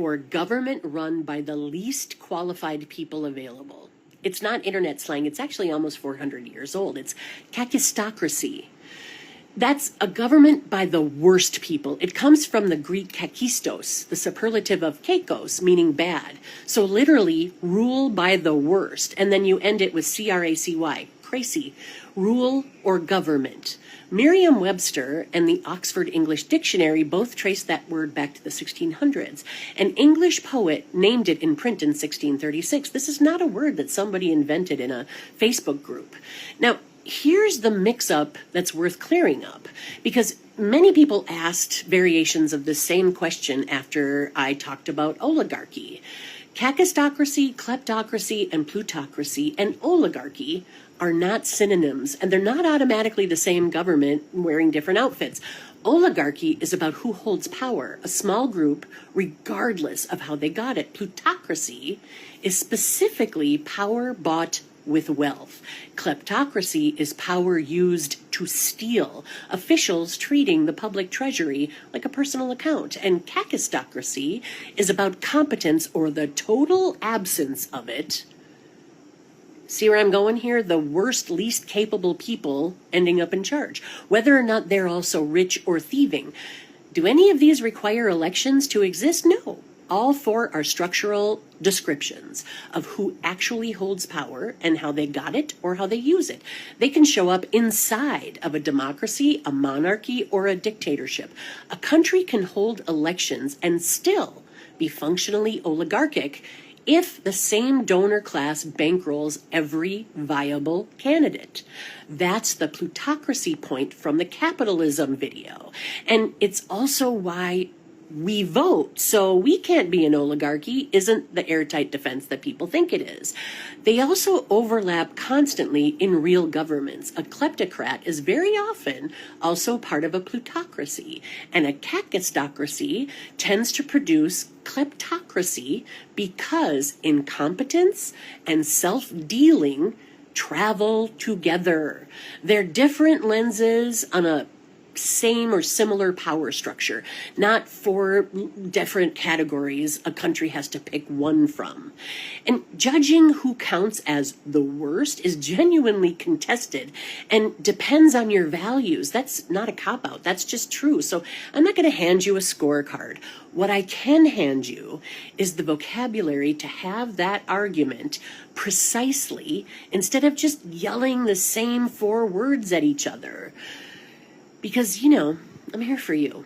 or government run by the least qualified people available. It's not internet slang. It's actually almost 400 years old. It's Kakistocracy. That's a government by the worst people. It comes from the Greek kakistos, the superlative of kakos, meaning bad. So literally, rule by the worst. And then you end it with C-R-A-C-Y, crazy, rule or government. Merriam-Webster and the Oxford English Dictionary both trace that word back to the 1600s. An English poet named it in print in 1636. This is not a word that somebody invented in a Facebook group. Now, here's the mix-up that's worth clearing up, because many people asked variations of the same question after I talked about oligarchy. Kakistocracy, kleptocracy, and plutocracy and oligarchy are not synonyms, and they're not automatically the same government wearing different outfits. Oligarchy is about who holds power, a small group, regardless of how they got it. Plutocracy is specifically power bought with wealth. Kleptocracy is power used to steal, officials treating the public treasury like a personal account. And kakistocracy is about competence or the total absence of it. See where I'm going here? The worst, least capable people ending up in charge, whether or not they're also rich or thieving. Do any of these require elections to exist? No. All four are structural descriptions of who actually holds power and how they got it or how they use it. They can show up inside of a democracy, a monarchy, or a dictatorship. A country can hold elections and still be functionally oligarchic if the same donor class bankrolls every viable candidate. That's the plutocracy point from the capitalism video. And it's also why we vote. So we can't be an oligarchy isn't the airtight defense that people think it is. They also overlap constantly in real governments. A kleptocrat is very often also part of a plutocracy, and a kakistocracy tends to produce kleptocracy because incompetence and self-dealing travel together. They're different lenses on a same or similar power structure, not four different categories a country has to pick one from. And judging who counts as the worst is genuinely contested and depends on your values. That's not a cop-out. That's just true. So I'm not going to hand you a scorecard. What I can hand you is the vocabulary to have that argument precisely instead of just yelling the same four words at each other. Because, I'm here for you.